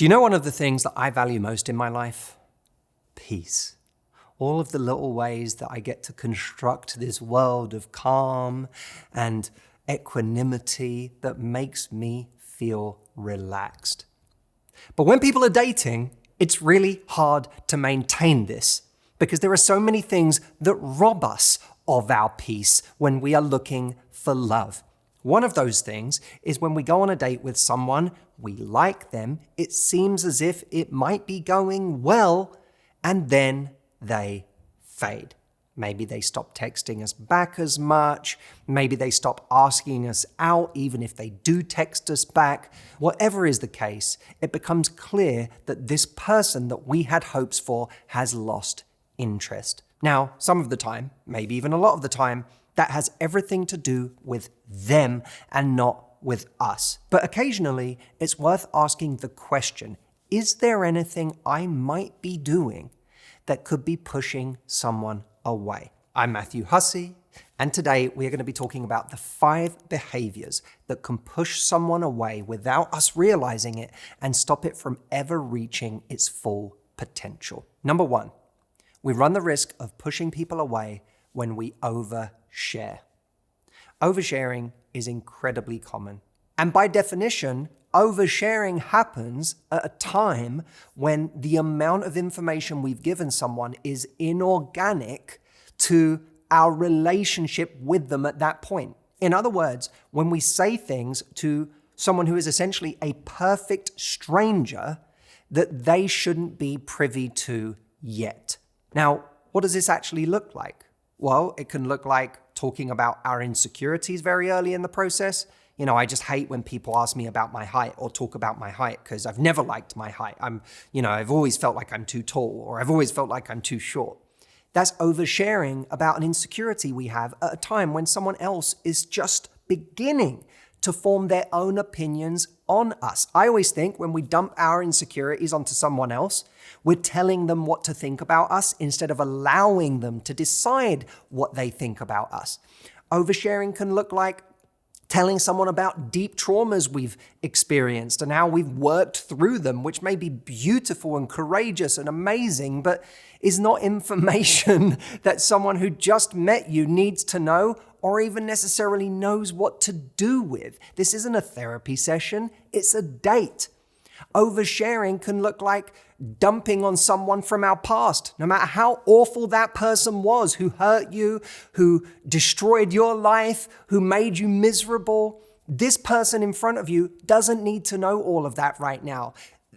Do you know one of the things that I value most in my life? Peace. All of the little ways that I get to construct this world of calm and equanimity that makes me feel relaxed. But when people are dating, it's really hard to maintain this because there are so many things that rob us of our peace when we are looking for love. One of those things is when we go on a date with someone, we like them, it seems as if it might be going well, and then they fade. Maybe they stop texting us back as much. Maybe they stop asking us out, even if they do text us back. Whatever is the case, it becomes clear that this person that we had hopes for has lost interest. Now, some of the time, maybe even a lot of the time, that has everything to do with them and not with us. But occasionally, it's worth asking the question, is there anything I might be doing that could be pushing someone away? I'm Matthew Hussey, and today we are going to be talking about the 5 behaviors that can push someone away without us realizing it and stop it from ever reaching its full potential. Number 1, we run the risk of pushing people away when we overshare. Oversharing is incredibly common. And by definition, oversharing happens at a time when the amount of information we've given someone is inorganic to our relationship with them at that point. In other words, when we say things to someone who is essentially a perfect stranger that they shouldn't be privy to yet. Now, what does this actually look like? Well, it can look like talking about our insecurities very early in the process. I just hate when people ask me about my height or talk about my height because I've never liked my height. I've always felt like I'm too tall, or I've always felt like I'm too short. That's oversharing about an insecurity we have at a time when someone else is just beginning to form their own opinions on us. I always think when we dump our insecurities onto someone else, we're telling them what to think about us instead of allowing them to decide what they think about us. Oversharing can look like telling someone about deep traumas we've experienced and how we've worked through them, which may be beautiful and courageous and amazing, but is not information that someone who just met you needs to know or even necessarily knows what to do with. This isn't a therapy session, it's a date. Oversharing can look like dumping on someone from our past, no matter how awful that person was, who hurt you, who destroyed your life, who made you miserable. This person in front of you doesn't need to know all of that right now.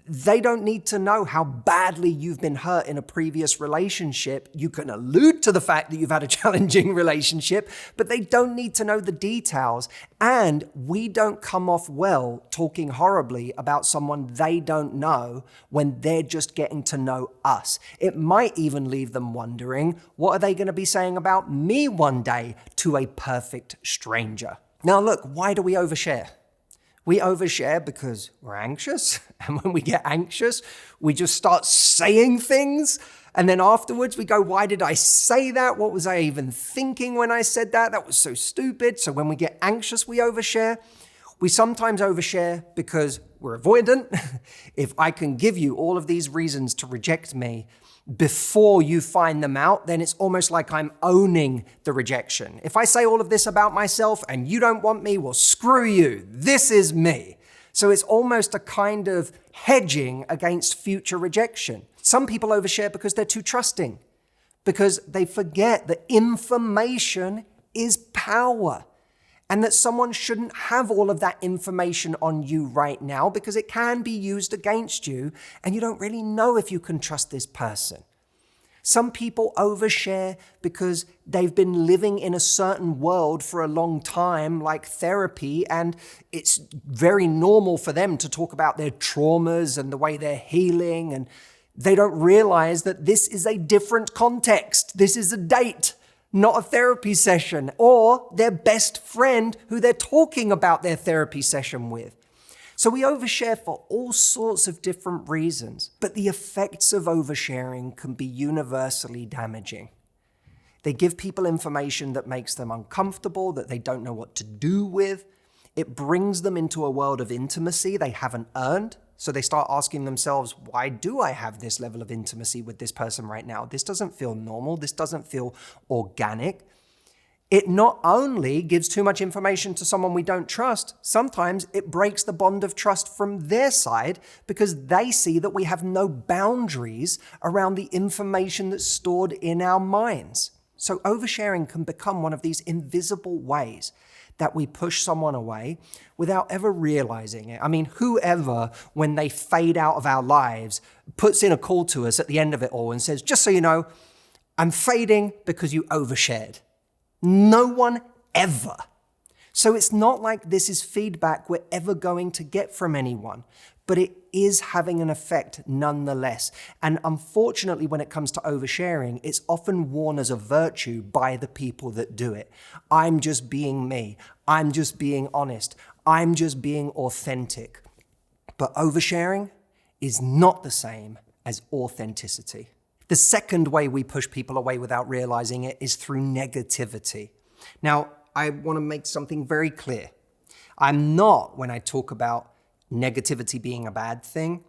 They don't need to know how badly you've been hurt in a previous relationship. You can allude to the fact that you've had a challenging relationship, but they don't need to know the details. And we don't come off well talking horribly about someone they don't know when they're just getting to know us. It might even leave them wondering, what are they going to be saying about me one day to a perfect stranger? Now look, why do we overshare? We overshare because we're anxious, and when we get anxious, we just start saying things, and then afterwards we go, why did I say that? What was I even thinking when I said that? That was so stupid. So when we get anxious, we overshare. We sometimes overshare because we're avoidant. If I can give you all of these reasons to reject me before you find them out, then it's almost like I'm owning the rejection. If I say all of this about myself and you don't want me, well, screw you. This is me. So it's almost a kind of hedging against future rejection. Some people overshare because they're too trusting, because they forget that information is power. And that someone shouldn't have all of that information on you right now because it can be used against you and you don't really know if you can trust this person. Some people overshare because they've been living in a certain world for a long time, like therapy, and it's very normal for them to talk about their traumas and the way they're healing, and they don't realize that this is a different context. This is a date, not a therapy session, or their best friend who they're talking about their therapy session with. So we overshare for all sorts of different reasons, but the effects of oversharing can be universally damaging. They give people information that makes them uncomfortable, that they don't know what to do with. It brings them into a world of intimacy they haven't earned. So they start asking themselves, why do I have this level of intimacy with this person right now? This doesn't feel normal. This doesn't feel organic. It not only gives too much information to someone we don't trust, sometimes it breaks the bond of trust from their side because they see that we have no boundaries around the information that's stored in our minds. So oversharing can become one of these invisible ways that we push someone away without ever realizing it. I mean, whoever, when they fade out of our lives, puts in a call to us at the end of it all and says, just so you know, I'm fading because you overshared. No one ever. So it's not like this is feedback we're ever going to get from anyone, but it is having an effect nonetheless. And unfortunately, when it comes to oversharing, it's often worn as a virtue by the people that do it. I'm just being me. I'm just being honest. I'm just being authentic. But oversharing is not the same as authenticity. The second way we push people away without realizing it is through negativity. Now, I want to make something very clear. I'm not, when I talk about negativity being a bad thing,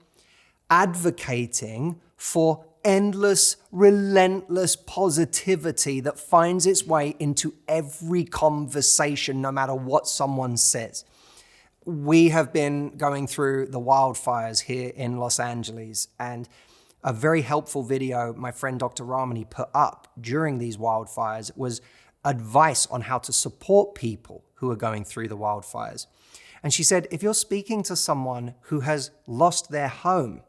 advocating for endless, relentless positivity that finds its way into every conversation, no matter what someone says. We have been going through the wildfires here in Los Angeles, and a very helpful video my friend Dr. Ramani put up during these wildfires was advice on how to support people who are going through the wildfires. And she said, if you're speaking to someone who has lost their home,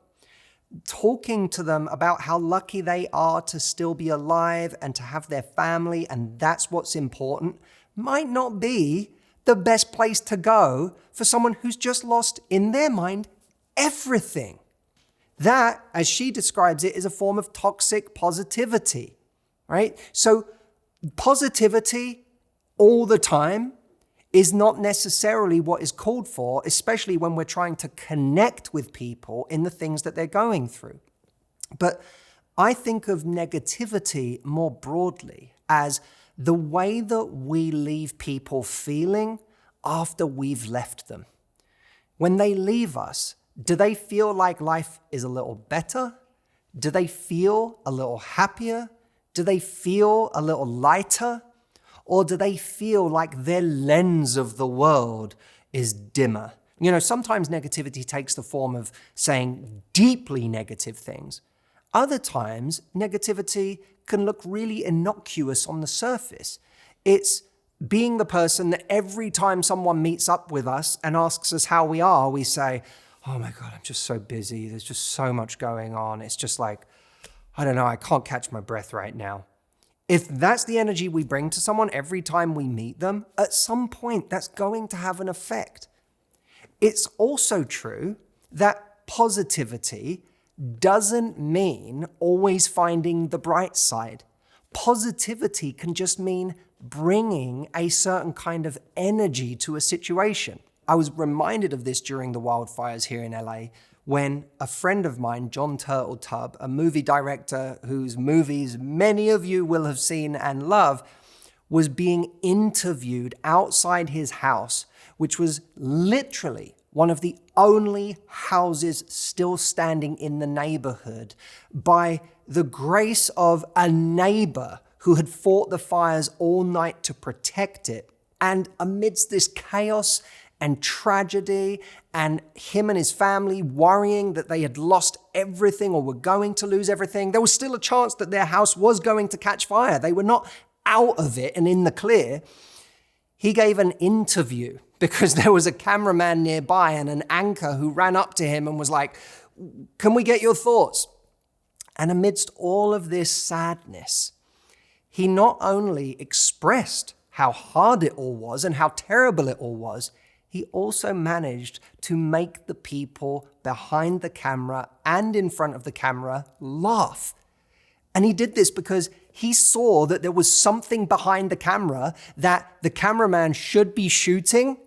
talking to them about how lucky they are to still be alive and to have their family, and that's what's important, might not be the best place to go for someone who's just lost, in their mind, everything. That, as she describes it, is a form of toxic positivity, right? So positivity all the time is not necessarily what is called for, especially when we're trying to connect with people in the things that they're going through. But I think of negativity more broadly as the way that we leave people feeling after we've left them. When they leave us, do they feel like life is a little better? Do they feel a little happier? Do they feel a little lighter? Or do they feel like their lens of the world is dimmer? You know, sometimes negativity takes the form of saying deeply negative things. Other times, negativity can look really innocuous on the surface. It's being the person that every time someone meets up with us and asks us how we are, we say, oh my God, I'm just so busy. There's just so much going on. It's just like, I don't know, I can't catch my breath right now. If that's the energy we bring to someone every time we meet them, at some point that's going to have an effect. It's also true that positivity doesn't mean always finding the bright side. Positivity can just mean bringing a certain kind of energy to a situation. I was reminded of this during the wildfires here in LA when a friend of mine, John Turteltaub, a movie director whose movies many of you will have seen and love, was being interviewed outside his house, which was literally one of the only houses still standing in the neighborhood, by the grace of a neighbor who had fought the fires all night to protect it. And amidst this chaos and tragedy, and him and his family worrying that they had lost everything or were going to lose everything, there was still a chance that their house was going to catch fire. They were not out of it and in the clear. He gave an interview because there was a cameraman nearby and an anchor who ran up to him and was like, can we get your thoughts? And amidst all of this sadness, he not only expressed how hard it all was and how terrible it all was, he also managed to make the people behind the camera and in front of the camera laugh. And he did this because he saw that there was something behind the camera that the cameraman should be shooting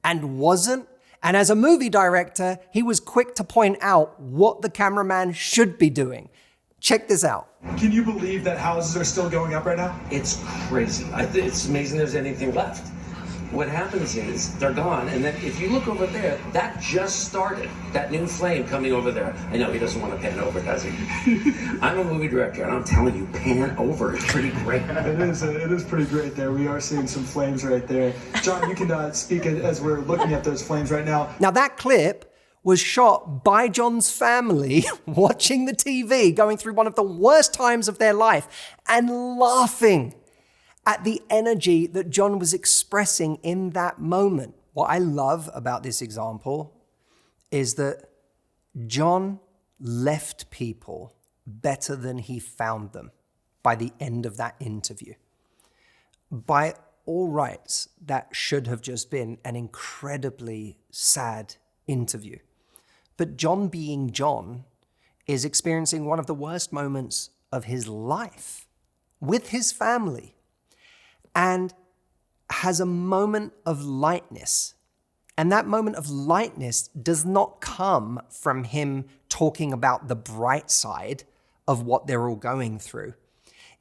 and wasn't. And as a movie director, he was quick to point out what the cameraman should be doing. Check this out. Can you believe that houses are still going up right now? It's crazy. It's amazing there's anything left. what happens is they're gone, and then if you look over there, that just started, that new flame coming over there. I know he doesn't want to pan over, does he? I'm a movie director, and I'm telling you, pan over is pretty great. It is pretty great there. We are seeing some flames right there. John, you can speak as we're looking at those flames right now. Now that clip was shot by John's family watching the TV, going through one of the worst times of their life and laughing at the energy that John was expressing in that moment. What I love about this example is that John left people better than he found them by the end of that interview. By all rights, that should have just been an incredibly sad interview. But John, being John, is experiencing one of the worst moments of his life with his family and has a moment of lightness. And that moment of lightness does not come from him talking about the bright side of what they're all going through.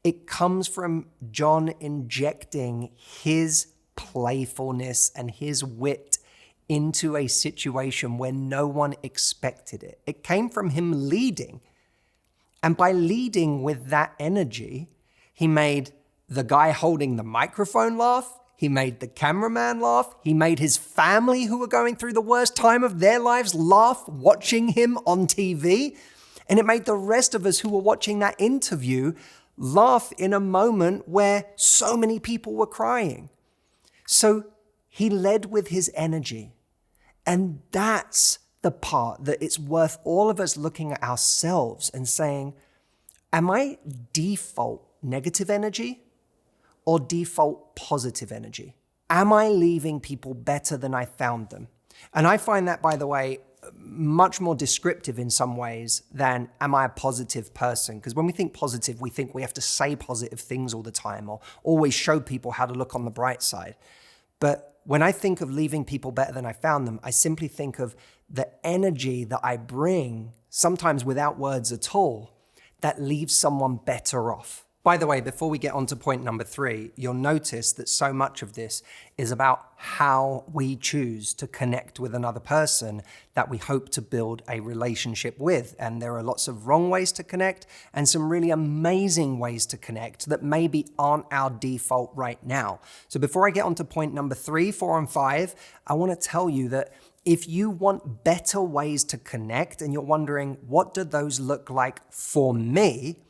It comes from John injecting his playfulness and his wit into a situation where no one expected it. It came from him leading. And by leading with that energy, he made the guy holding the microphone laugh. He made the cameraman laugh. He made his family, who were going through the worst time of their lives, laugh watching him on TV. And it made the rest of us who were watching that interview laugh in a moment where so many people were crying. So he led with his energy. And that's the part that it's worth all of us looking at ourselves and saying, am I default negative energy or default positive energy? Am I leaving people better than I found them? And I find that, by the way, much more descriptive in some ways than am I a positive person? Because when we think positive, we think we have to say positive things all the time or always show people how to look on the bright side. But when I think of leaving people better than I found them, I simply think of the energy that I bring, sometimes without words at all, that leaves someone better off. By the way, before we get on to point number 3, you'll notice that so much of this is about how we choose to connect with another person that we hope to build a relationship with. And there are lots of wrong ways to connect and some really amazing ways to connect that maybe aren't our default right now. So before I get on to point number 3, 4, and 5, I want to tell you that if you want better ways to connect and you're wondering, what do those look like for me?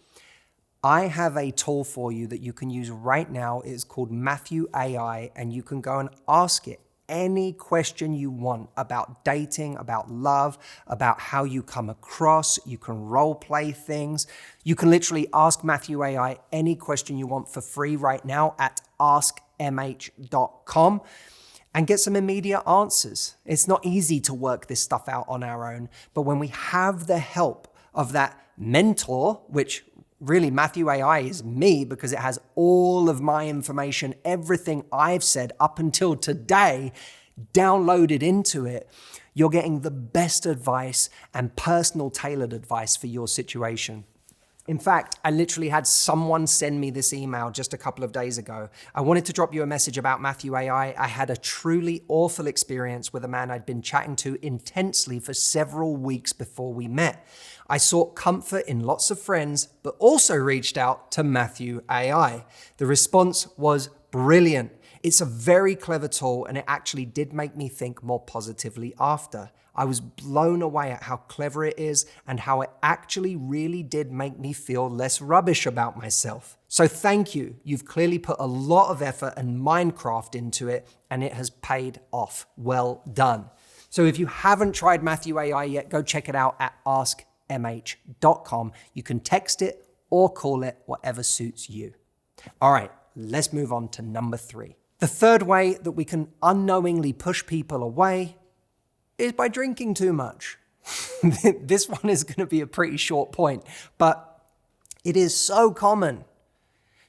I have a tool for you that you can use right now. It's called Matthew AI, and you can go and ask it any question you want about dating, about love, about how you come across. You can role play things. You can literally ask Matthew AI any question you want for free right now at askmh.com and get some immediate answers. It's not easy to work this stuff out on our own, but when we have the help of that mentor, which really, Matthew AI is me because it has all of my information, everything I've said up until today, downloaded into it. You're getting the best advice and personal tailored advice for your situation. In fact, I literally had someone send me this email just a couple of days ago. I wanted to drop you a message about Matthew AI. I had a truly awful experience with a man I'd been chatting to intensely for several weeks before we met. I sought comfort in lots of friends, but also reached out to Matthew AI. The response was brilliant. It's a very clever tool, and it actually did make me think more positively after. I was blown away at how clever it is and how it actually really did make me feel less rubbish about myself. So thank you. You've clearly put a lot of effort and Minecraft into it, and it has paid off. Well done. So if you haven't tried Matthew AI yet, go check it out at askmh.com. You can text it or call it, whatever suits you. All right, let's move on to number 3. The third way that we can unknowingly push people away is by drinking too much. This one is going to be a pretty short point, but it is so common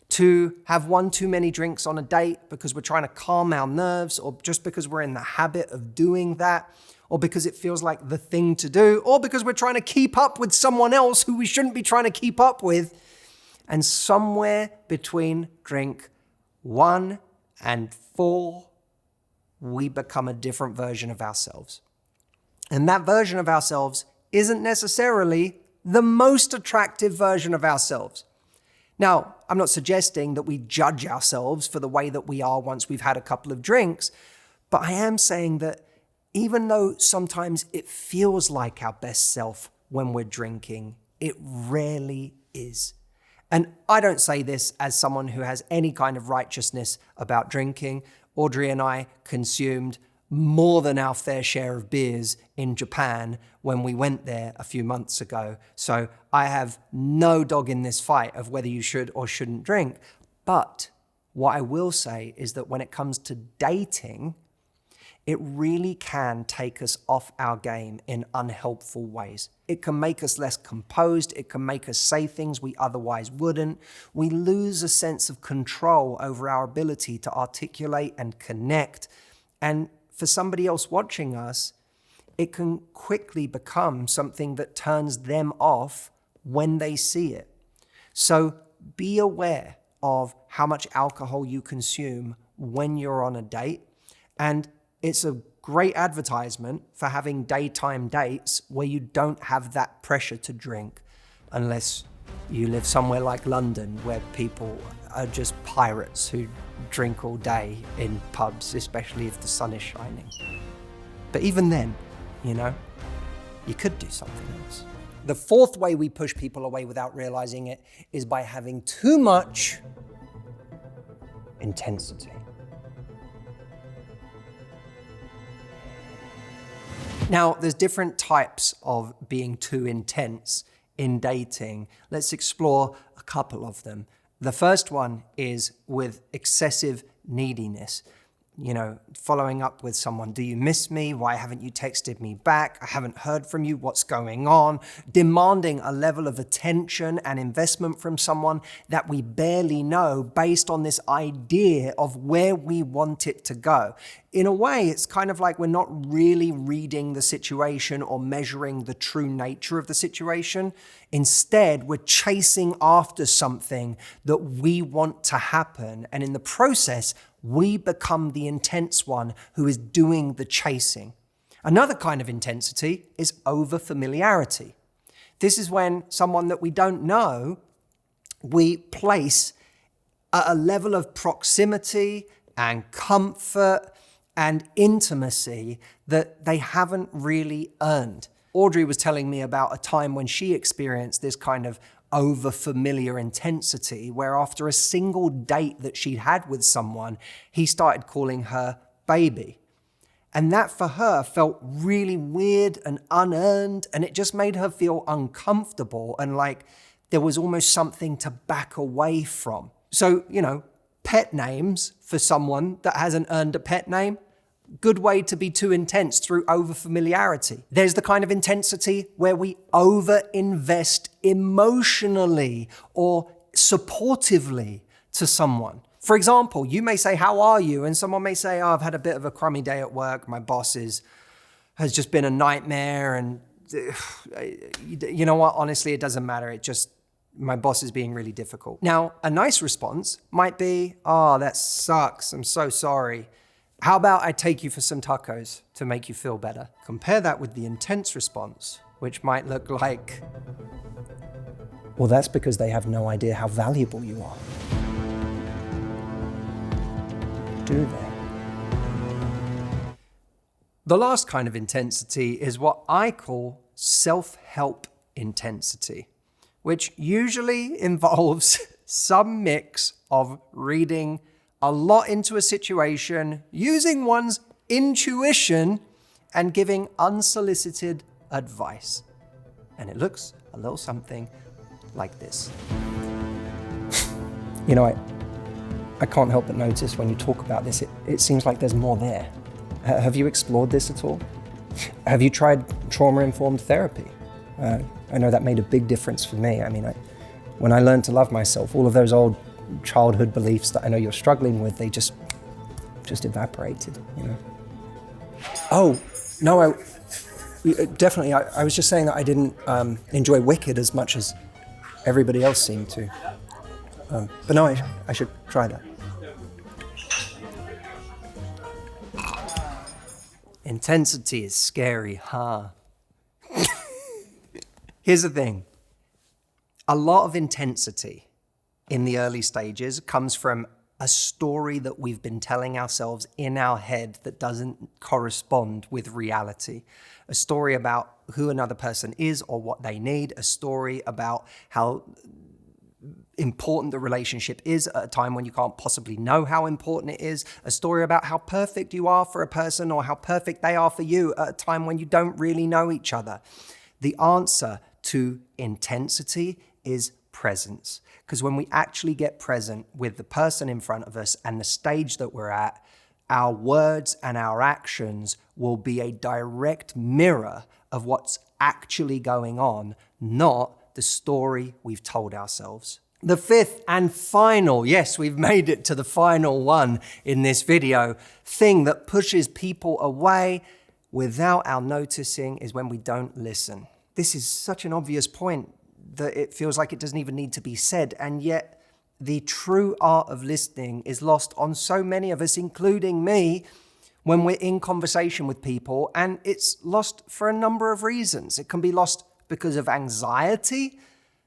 to have one too many drinks on a date because we're trying to calm our nerves, or just because we're in the habit of doing that, or because it feels like the thing to do, or because we're trying to keep up with someone else who we shouldn't be trying to keep up with. And somewhere between drink 1 and 4, we become a different version of ourselves. And that version of ourselves isn't necessarily the most attractive version of ourselves. Now, I'm not suggesting that we judge ourselves for the way that we are once we've had a couple of drinks, but I am saying that even though sometimes it feels like our best self when we're drinking, it rarely is. And I don't say this as someone who has any kind of righteousness about drinking. Audrey and I consumed more than our fair share of beers in Japan when we went there a few months ago. So I have no dog in this fight of whether you should or shouldn't drink. But what I will say is that when it comes to dating, it really can take us off our game in unhelpful ways. It can make us less composed. It can make us say things we otherwise wouldn't. We lose a sense of control over our ability to articulate and connect. And for somebody else watching us, it can quickly become something that turns them off when they see it. So be aware of how much alcohol you consume when you're on a date. And it's a great advertisement for having daytime dates where you don't have that pressure to drink, unless you live somewhere like London where people are just pirates who drink all day in pubs, especially if the sun is shining. But even then, you could do something else. The fourth way we push people away without realizing it is by having too much intensity. Now, there's different types of being too intense in dating. Let's explore a couple of them. The first one is with excessive neediness. Following up with someone, do you miss me? Why haven't you texted me back? I haven't heard from you. What's going on? Demanding a level of attention and investment from someone that we barely know based on this idea of where we want it to go. In a way, it's kind of like we're not really reading the situation or measuring the true nature of the situation. Instead, we're chasing after something that we want to happen. And in the process, we become the intense one who is doing the chasing. Another kind of intensity is over-familiarity. This is when someone that we don't know, we place at a level of proximity and comfort and intimacy that they haven't really earned. Audrey was telling me about a time when she experienced this kind of over-familiar intensity, where after a single date that she'd had with someone, he started calling her baby. And that for her felt really weird and unearned, and it just made her feel uncomfortable and like there was almost something to back away from. So, pet names for someone that hasn't earned a pet name, good way to be too intense through over-familiarity. There's the kind of intensity where we over-invest emotionally or supportively to someone. For example, you may say, how are you? And someone may say, I've had a bit of a crummy day at work. My boss has just been a nightmare. And you know what? Honestly, it doesn't matter. My boss is being really difficult. Now, a nice response might be, that sucks. I'm so sorry. How about I take you for some tacos to make you feel better? Compare that with the intense response, which might look like, well, that's because they have no idea how valuable you are. Do they? The last kind of intensity is what I call self-help intensity, which usually involves some mix of reading a lot into a situation, using one's intuition, and giving unsolicited advice. And it looks a little something like this. I can't help but notice when you talk about this, it seems like there's more there. Have you explored this at all? Have you tried trauma-informed therapy? I know that made a big difference for me. When I learned to love myself, all of those old childhood beliefs that I know you're struggling with, they just evaporated, Oh, no, definitely. I was just saying that I didn't enjoy Wicked as much as everybody else seemed to. But no, I should try that. Intensity is scary, huh? Here's the thing. A lot of intensity in the early stages comes from a story that we've been telling ourselves in our head that doesn't correspond with reality. A story about who another person is or what they need. A story about how important the relationship is at a time when you can't possibly know how important it is. A story about how perfect you are for a person or how perfect they are for you at a time when you don't really know each other. The answer to intensity is presence. Because when we actually get present with the person in front of us and the stage that we're at, our words and our actions will be a direct mirror of what's actually going on, not the story we've told ourselves. The fifth and final, yes, we've made it to the final one in this video, thing that pushes people away without our noticing is when we don't listen. This is such an obvious point that it feels like it doesn't even need to be said, and yet the true art of listening is lost on so many of us, including me, when we're in conversation with people, and it's lost for a number of reasons. It can be lost because of anxiety,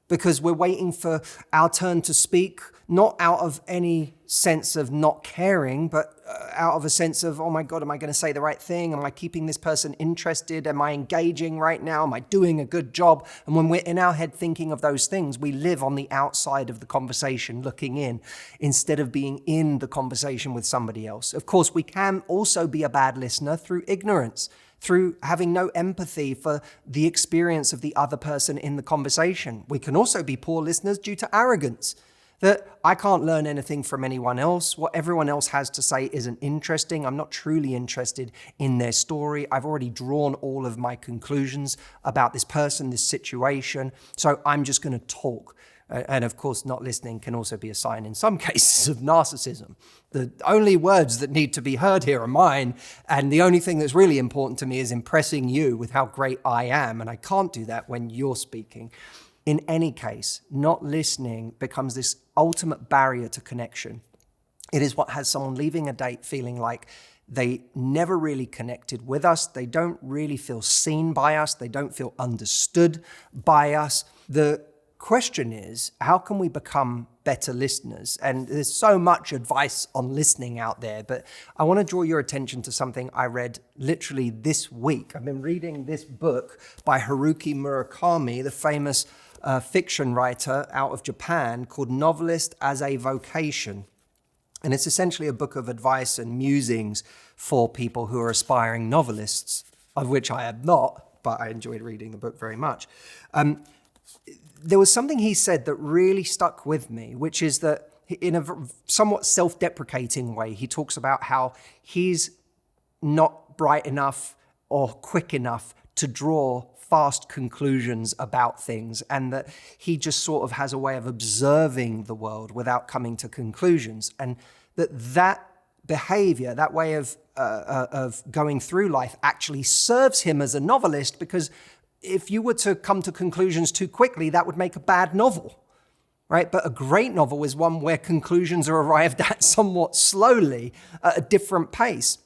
because we're waiting for our turn to speak, not out of any sense of not caring, but out of a sense of, oh my God, am I going to say the right thing? Am I keeping this person interested? Am I engaging right now? Am I doing a good job? And when we're in our head thinking of those things, we live on the outside of the conversation looking in instead of being in the conversation with somebody else. Of course, we can also be a bad listener through ignorance, through having no empathy for the experience of the other person in the conversation. We can also be poor listeners due to arrogance, that I can't learn anything from anyone else. What everyone else has to say isn't interesting. I'm not truly interested in their story. I've already drawn all of my conclusions about this person, this situation, so I'm just going to talk. And of course, not listening can also be a sign in some cases of narcissism. The only words that need to be heard here are mine, and the only thing that's really important to me is impressing you with how great I am, and I can't do that when you're speaking. In any case, not listening becomes this ultimate barrier to connection. It is what has someone leaving a date feeling like they never really connected with us. They don't really feel seen by us. They don't feel understood by us. The question is, how can we become better listeners? And there's so much advice on listening out there, but I want to draw your attention to something I read literally this week. I've been reading this book by Haruki Murakami, the famous fiction writer out of Japan, called Novelist as a Vocation. And it's essentially a book of advice and musings for people who are aspiring novelists, of which I am not, but I enjoyed reading the book very much. There was something he said that really stuck with me, which is that in a somewhat self-deprecating way, he talks about how he's not bright enough or quick enough to draw fast conclusions about things, and that he just sort of has a way of observing the world without coming to conclusions. And that behavior, that way of going through life actually serves him as a novelist, because if you were to come to conclusions too quickly, that would make a bad novel, right? But a great novel is one where conclusions are arrived at somewhat slowly at a different pace.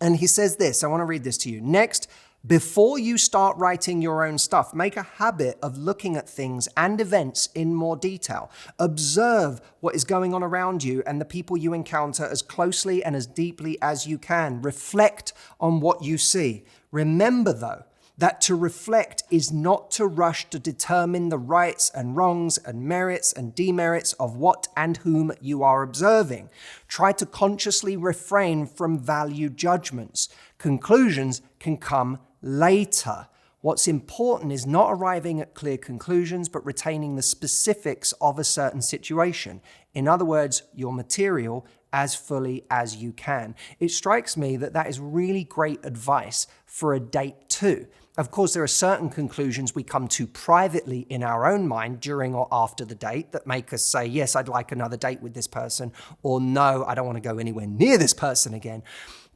And he says this, I want to read this to you. Next, before you start writing your own stuff, make a habit of looking at things and events in more detail. Observe what is going on around you and the people you encounter as closely and as deeply as you can. Reflect on what you see. Remember, though, that to reflect is not to rush to determine the rights and wrongs and merits and demerits of what and whom you are observing. Try to consciously refrain from value judgments. Conclusions can come later. What's important is not arriving at clear conclusions, but retaining the specifics of a certain situation. In other words, your material as fully as you can. It strikes me that that is really great advice for a date too. Of course, there are certain conclusions we come to privately in our own mind during or after the date that make us say, yes, I'd like another date with this person, or no, I don't want to go anywhere near this person again.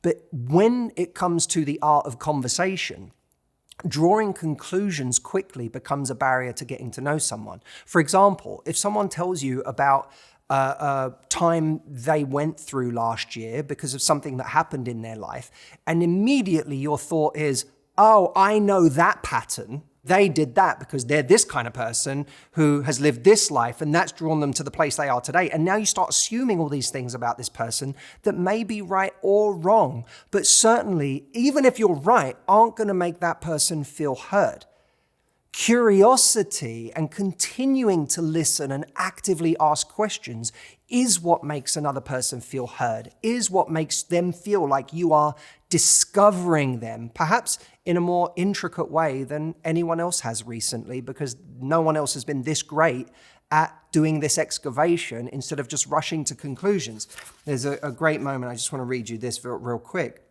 But when it comes to the art of conversation, drawing conclusions quickly becomes a barrier to getting to know someone. For example, if someone tells you about time they went through last year because of something that happened in their life, and immediately your thought is, oh, I know that pattern. They did that because they're this kind of person who has lived this life, and that's drawn them to the place they are today. And now you start assuming all these things about this person that may be right or wrong, but certainly, even if you're right, aren't going to make that person feel heard. Curiosity and continuing to listen and actively ask questions is what makes another person feel heard, is what makes them feel like you are discovering them, perhaps in a more intricate way than anyone else has recently, because no one else has been this great at doing this excavation instead of just rushing to conclusions. There's a great moment. I just want to read you this real quick.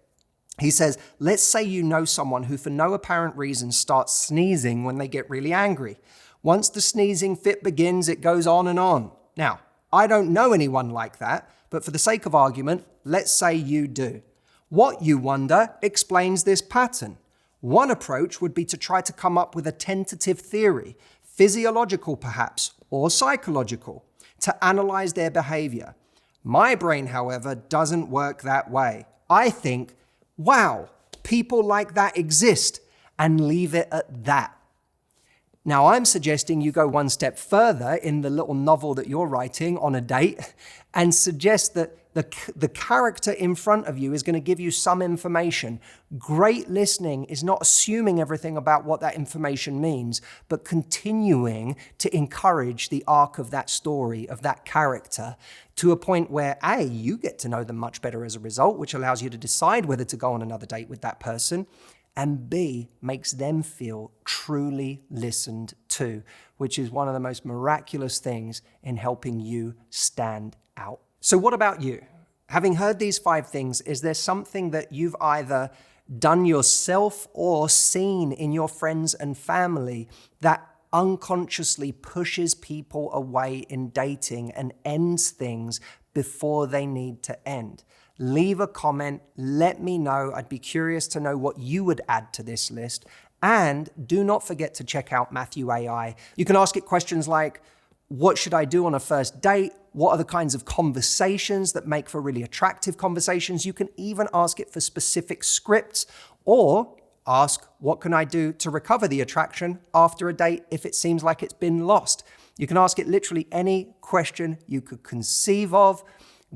He says, let's say you know someone who for no apparent reason starts sneezing when they get really angry. Once the sneezing fit begins, it goes on and on. Now, I don't know anyone like that, but for the sake of argument, let's say you do. What you wonder explains this pattern. One approach would be to try to come up with a tentative theory, physiological perhaps, or psychological, to analyze their behavior. My brain, however, doesn't work that way. I think, wow, people like that exist, and leave it at that. Now, I'm suggesting you go one step further in the little novel that you're writing on a date and suggest that the character in front of you is going to give you some information. Great listening is not assuming everything about what that information means, but continuing to encourage the arc of that story, of that character, to a point where A, you get to know them much better as a result, which allows you to decide whether to go on another date with that person, and B, makes them feel truly listened to, which is one of the most miraculous things in helping you stand out. So what about you? Having heard these 5 things, is there something that you've either done yourself or seen in your friends and family that unconsciously pushes people away in dating and ends things before they need to end? Leave a comment, let me know. I'd be curious to know what you would add to this list. And do not forget to check out Matthew AI. You can ask it questions like, what should I do on a first date? What are the kinds of conversations that make for really attractive conversations? You can even ask it for specific scripts, or ask, what can I do to recover the attraction after a date if it seems like it's been lost? You can ask it literally any question you could conceive of.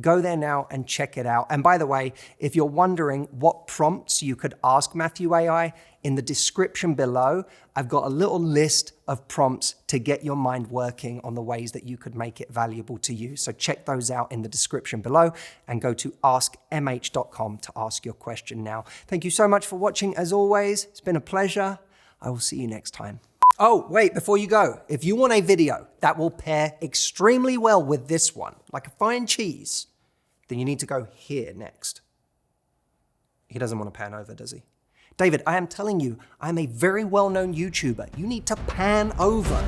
Go there now and check it out. And by the way, if you're wondering what prompts you could ask Matthew AI, in the description below, I've got a little list of prompts to get your mind working on the ways that you could make it valuable to you. So check those out in the description below and go to askmh.com to ask your question now. Thank you so much for watching as always. It's been a pleasure. I will see you next time. Oh, wait, before you go, if you want a video that will pair extremely well with this one, like a fine cheese, then you need to go here next. He doesn't want to pan over, does he? David, I am telling you, I'm a very well-known YouTuber. You need to pan over.